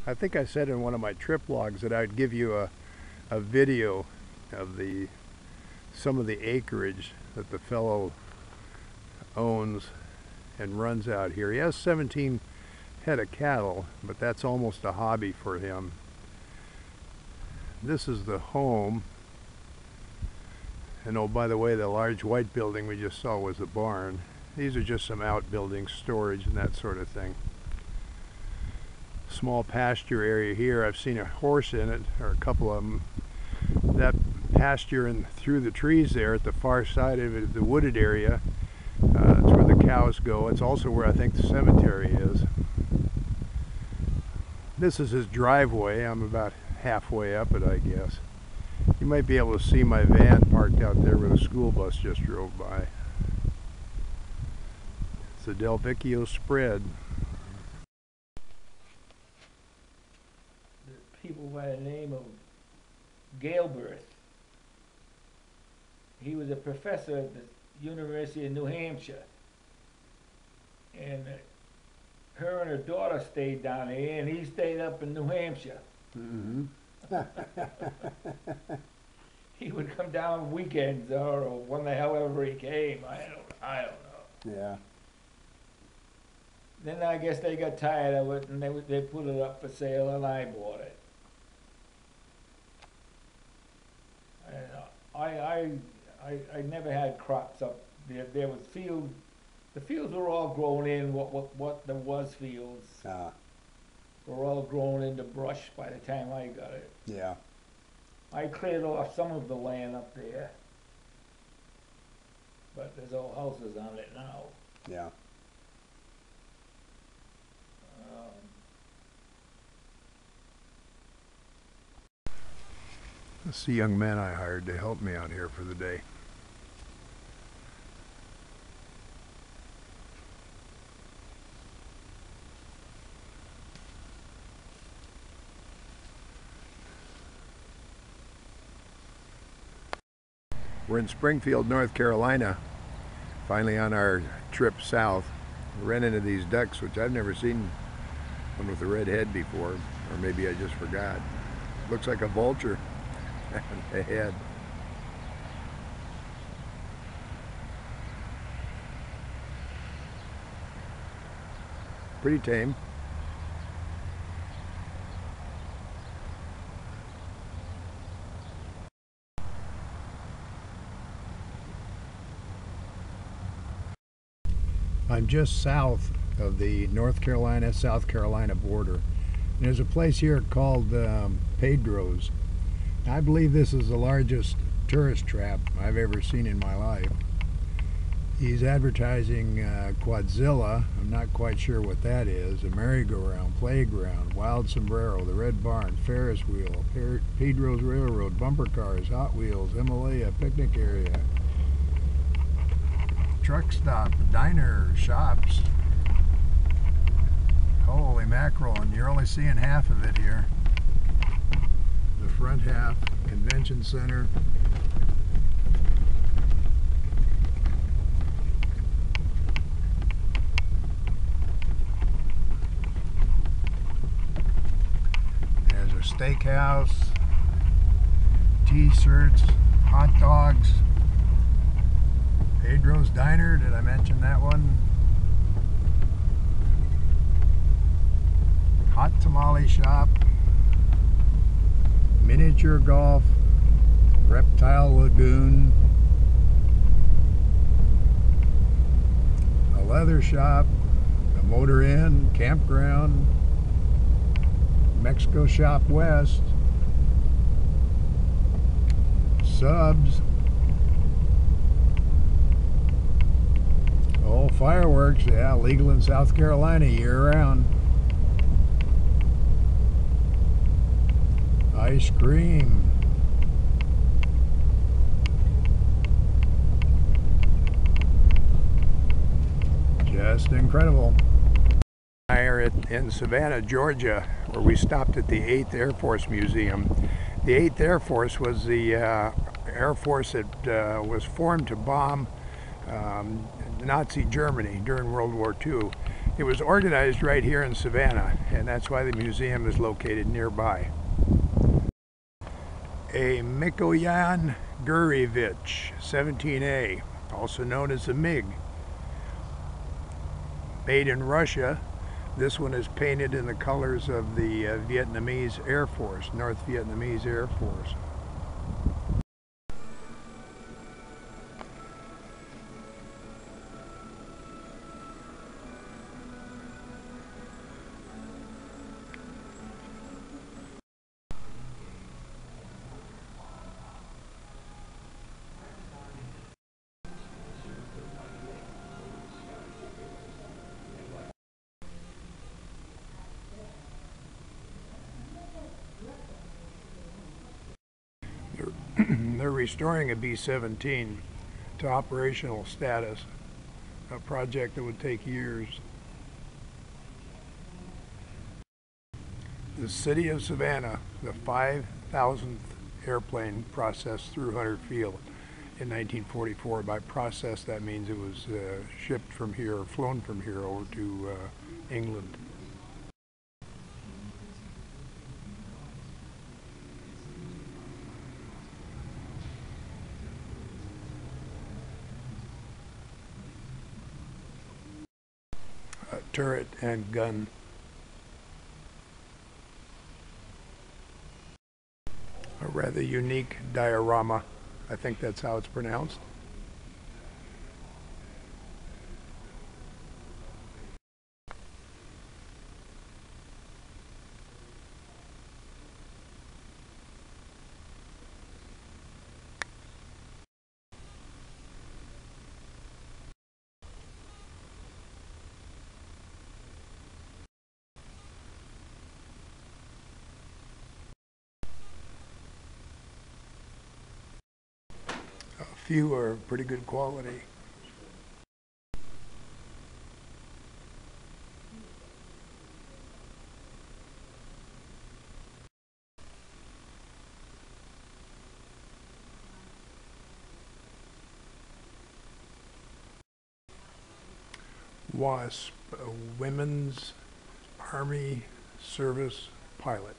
I think I said in one of my trip logs that I'd give you a video of some of the acreage that the fellow owns and runs out here. He has 17 head of cattle, but that's almost a hobby for him. This is the home. And oh, by the way, the large white building we just saw was the barn. These are just some outbuildings, storage and that sort of thing. Small pasture area here. I've seen a horse in it, or a couple of them. That pasture and through the trees there at the far side of it, the wooded area, that's where the cows go. It's also where I think the cemetery is. This is his driveway. I'm about halfway up it, I guess. You might be able to see my van parked out there where the school bus just drove by. It's the Del Vecchio spread. The people by the name of Galbraith. He was a professor at the University of New Hampshire. And her and her daughter stayed down here, and he stayed up in New Hampshire. Mm-hmm. He would come down weekends or when the hell ever he came. I don't know. Yeah. Then I guess they got tired of it and they put it up for sale and I bought it. And I never had crops up there. There was fields. The fields were all grown in. What there was fields were all grown into brush by the time I got it. Yeah. I cleared off some of the land up there, but there's all houses on it now. Yeah. That's the young man I hired to help me out here for the day. We're in Springfield, North Carolina, finally on our trip south. We ran into these ducks, which I've never seen one with a red head before, or maybe I just forgot. Looks like a vulture on the head. Pretty tame. I'm just south of the North Carolina, South Carolina border. And there's a place here called Pedro's. I believe this is the largest tourist trap I've ever seen in my life. He's advertising Quadzilla, I'm not quite sure what that is, a merry-go-round, playground, wild sombrero, the Red Barn, Ferris wheel, Pedro's Railroad, bumper cars, Hot Wheels, Himalaya, picnic area, truck stop, diner, shops. Holy mackerel, and you're only seeing half of it here. The front half, convention center. There's a steakhouse, T-shirts, hot dogs. Pedro's Diner, did I mention that one? Hot tamale shop, miniature golf, reptile lagoon, a leather shop, a motor inn, campground, Mexico Shop West, subs. Oh, fireworks, yeah, legal in South Carolina year-round. Ice cream. Just incredible. I are in Savannah, Georgia, where we stopped at the 8th Air Force Museum. The 8th Air Force was the Air Force that was formed to bomb Nazi Germany during World War II. It was organized right here in Savannah, and that's why the museum is located nearby. A Mikoyan Gurevich 17A, also known as a MiG. Made in Russia. This one is painted in the colors of the Vietnamese Air Force, North Vietnamese Air Force. They're restoring a B-17 to operational status, a project that would take years. The city of Savannah, the 5,000th airplane processed through Hunter Field in 1944. By process, that means it was shipped from here, or flown from here over to England. Turret and gun. A rather unique diorama. I think that's how it's pronounced. A few are pretty good quality. WASP, a Women's Army Service Pilot.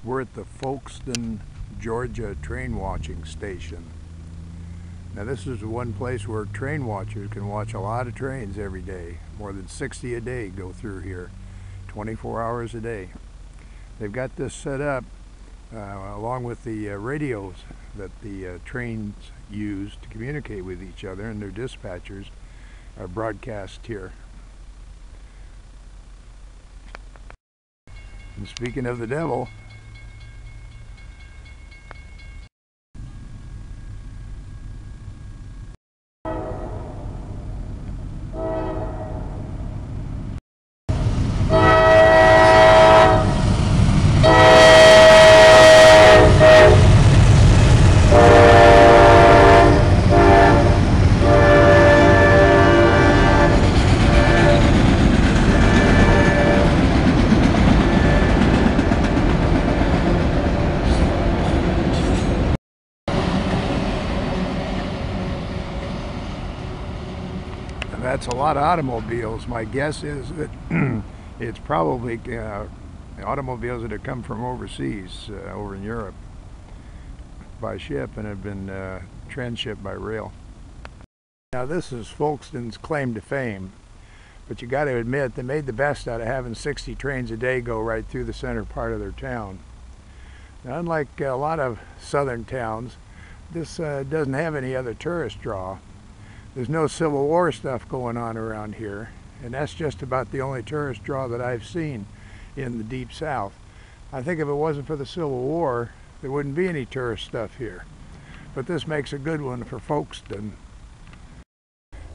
We're at the Folkston, Georgia train watching station. Now this is one place where train watchers can watch a lot of trains every day. More than 60 a day go through here, 24 hours a day. They've got this set up along with the radios that the trains use to communicate with each other, and their dispatchers are broadcast here. And speaking of the devil, that's a lot of automobiles. My guess is that it's probably automobiles that have come from overseas, over in Europe, by ship and have been transshipped by rail. Now this is Folkston's claim to fame, but you got to admit they made the best out of having 60 trains a day go right through the center part of their town. Now, unlike a lot of southern towns, this doesn't have any other tourist draw. There's no Civil War stuff going on around here, and that's just about the only tourist draw that I've seen in the Deep South. I think if it wasn't for the Civil War, there wouldn't be any tourist stuff here. But this makes a good one for Folkston.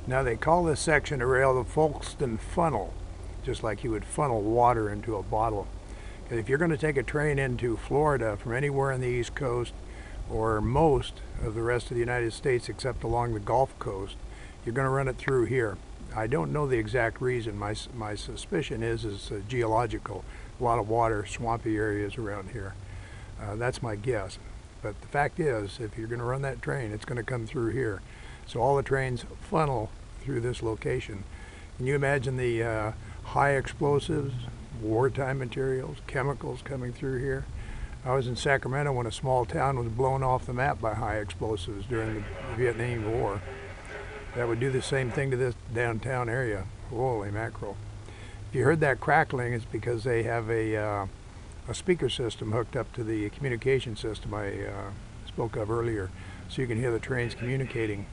Now they call this section of rail the Folkston Funnel, just like you would funnel water into a bottle. If you're going to take a train into Florida from anywhere on the East Coast or most of the rest of the United States except along the Gulf Coast, you're going to run it through here. I don't know the exact reason. My suspicion is geological. A lot of water, swampy areas around here. That's my guess. But the fact is, if you're going to run that train, it's going to come through here. So all the trains funnel through this location. Can you imagine the high explosives, wartime materials, chemicals coming through here? I was in Sacramento when a small town was blown off the map by high explosives during the Vietnam War. That would do the same thing to this downtown area. Holy mackerel. If you heard that crackling, it's because they have a speaker system hooked up to the communication system I spoke of earlier, so you can hear the trains communicating